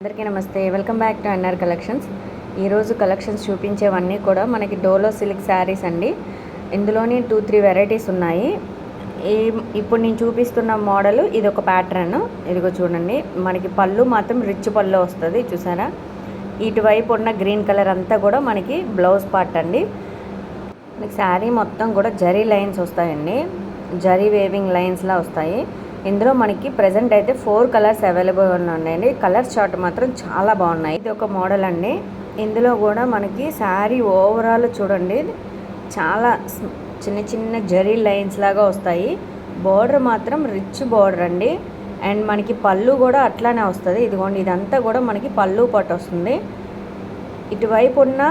అందరికీ నమస్తే, welcome back to N R collections. ఈరోజు కలెక్షన్స్ చూపించేవన్నీ కూడా మనకి డోలో సిల్క్ శారీస్ అండి. ఇందులోని 2-3 వెరైటీస్ ఉన్నాయి. ఇప్పుడు నేను చూపిస్తున్న మోడల్ ఇది ఒక ప్యాటర్న్. ఇదిగో చూడండి, మనకి పళ్ళు మాత్రం రిచ్ పళ్ళు వస్తుంది, చూసారా. ఇటువైపు ఉన్న గ్రీన్ కలర్ అంతా కూడా మనకి బ్లౌజ్ పార్ట్ అండి. మనకి శారీ మొత్తం కూడా జరీ లైన్స్ వస్తాయండి, జరీ వేవింగ్ లైన్స్లా వస్తాయి. ఇందులో మనకి ప్రజెంట్ అయితే 4 కలర్స్ అవైలబుల్ ఉన్నాయండి. కలర్ చార్ట్ మాత్రం చాలా బాగున్నాయి. ఇది ఒక మోడల్ అండి. ఇందులో కూడా మనకి శారీ ఓవరాల్ చూడండి, చాలా చిన్న చిన్న జరీ లైన్స్ లాగా వస్తాయి. బార్డర్ మాత్రం రిచ్ బార్డర్ అండి. అండ్ మనకి పళ్ళు కూడా అట్లానే వస్తుంది. ఇదిగోండి, ఇదంతా కూడా మనకి పళ్ళు పట్టు వస్తుంది. ఇటువైపు ఉన్న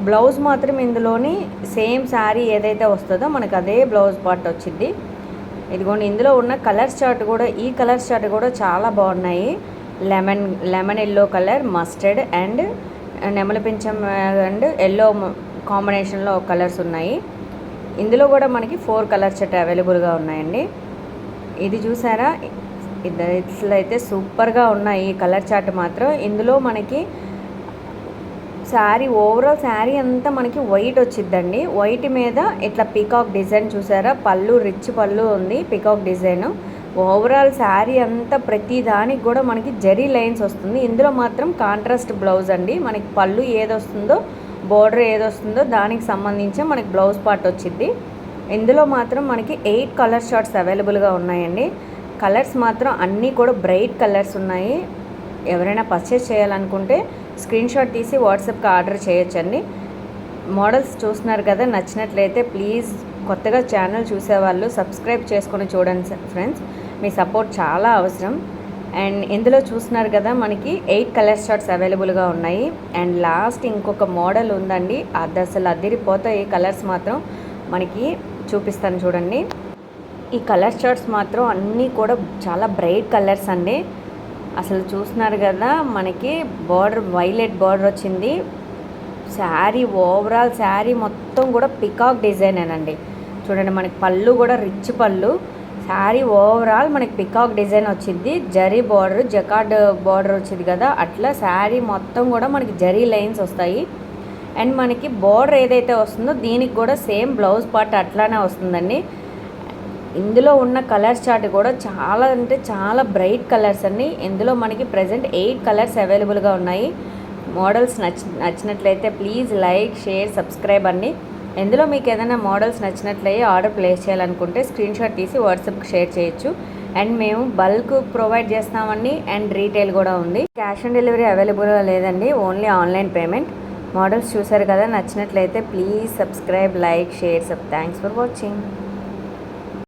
బ్లౌజ్ మాత్రం ఇందులోని సేమ్ శారీ ఏదైతే వస్తుందో మనకి అదే బ్లౌజ్ పార్ట్ వచ్చింది. ఇదిగోండి, ఇందులో ఉన్న కలర్ చార్ట్ కూడా, ఈ కలర్ చార్ట్ కూడా చాలా బాగున్నాయి. Lemon yellow colour, mustard and నెమలి పింఛం అండ్ ఎల్లో కాంబినేషన్లో కలర్స్ ఉన్నాయి. ఇందులో కూడా మనకి 4 కలర్ చార్ట్ అవైలబుల్గా ఉన్నాయండి. ఇది చూసారా, ఇట్లా అయితే సూపర్గా ఉన్నాయి ఈ కలర్ చార్ట్ మాత్రం. ఇందులో మనకి శారీ ఓవరాల్ శారీ అంతా మనకి వైట్ వచ్చిద్దండి. వైట్ మీద ఇట్లా పీకాక్ డిజైన్ చూసారా, పళ్ళు రిచ్ పళ్ళు ఉంది, పీకాక్ డిజైన్. ఓవరాల్ శారీ అంతా ప్రతి దానికి కూడా మనకి జరీ లైన్స్ వస్తుంది. ఇందులో మాత్రం కాంట్రాస్ట్ బ్లౌజ్ అండి. మనకి పళ్ళు ఏదొస్తుందో, బోర్డర్ ఏదొస్తుందో దానికి సంబంధించి మనకి బ్లౌజ్ పార్ట్ వచ్చింది. ఇందులో మాత్రం మనకి 8 కలర్ షార్ట్స్ అవైలబుల్గా ఉన్నాయండి. కలర్స్ మాత్రం అన్నీ కూడా బ్రైట్ కలర్స్ ఉన్నాయి. ఎవరైనా పర్చేస్ చేయాలనుకుంటే స్క్రీన్ షాట్ తీసి వాట్సాప్కి ఆర్డర్ చేయొచ్చండి. మోడల్స్ చూస్తున్నారు కదా, నచ్చినట్లయితే ప్లీజ్ కొత్తగా ఛానల్ చూసేవాళ్ళు సబ్స్క్రైబ్ చేసుకొని చూడండి ఫ్రెండ్స్. మీ సపోర్ట్ చాలా అవసరం. అండ్ ఇందులో చూస్తున్నారు కదా, మనకి 8 కలర్ షార్ట్స్ అవైలబుల్గా ఉన్నాయి. అండ్ లాస్ట్ ఇంకొక మోడల్ ఉందండి, అది అసలు అదిరిపోతాయి. ఈ కలర్స్ మాత్రం మనకి చూపిస్తాను చూడండి. ఈ కలర్ షార్ట్స్ మాత్రం అన్నీ కూడా చాలా బ్రైట్ కలర్స్ అండి. అసలు చూస్తున్నారు కదా, మనకి బార్డర్ వైలెట్ బార్డర్ వచ్చింది. శారీ ఓవరాల్ శారీ మొత్తం కూడా పికాక్ డిజైనేనండి. చూడండి, మనకి పళ్ళు కూడా రిచ్ పళ్ళు. శారీ ఓవరాల్ మనకి పికాక్ డిజైన్ వచ్చింది. జరీ బార్డర్, జకార్డ్ బార్డర్ వచ్చింది కదా, అట్లా శారీ మొత్తం కూడా మనకి జరీ లైన్స్ వస్తాయి. అండ్ మనకి బార్డర్ ఏదైతే వస్తుందో దీనికి కూడా సేమ్ బ్లౌజ్ పార్ట్ అట్లానే వస్తుందండి. ఇందులో ఉన్న కలర్ చార్ట్ కూడా చాలా అంటే చాలా బ్రైట్ కలర్స్ అండి. ఇందులో మనకి ప్రజెంట్ 8 కలర్స్ అవైలబుల్గా ఉన్నాయి. మోడల్స్ నచ్చినట్లయితే ప్లీజ్ లైక్, షేర్, సబ్స్క్రైబ్ అండి. ఇందులో మీకు ఏదైనా మోడల్స్ నచ్చినట్లయితే ఆర్డర్ ప్లేస్ చేయాలనుకుంటే స్క్రీన్ షాట్ తీసి వాట్సాప్కి షేర్ చేయొచ్చు. అండ్ మేము బల్క్ ప్రొవైడ్ చేస్తామండి. అండ్ రీటైల్ కూడా ఉంది. క్యాష్ ఆన్ డెలివరీ అవైలబుల్గా లేదండి, ఓన్లీ ఆన్లైన్ పేమెంట్. మోడల్స్ చూసారు కదా, నచ్చినట్లయితే please subscribe, like, share. Thanks for watching.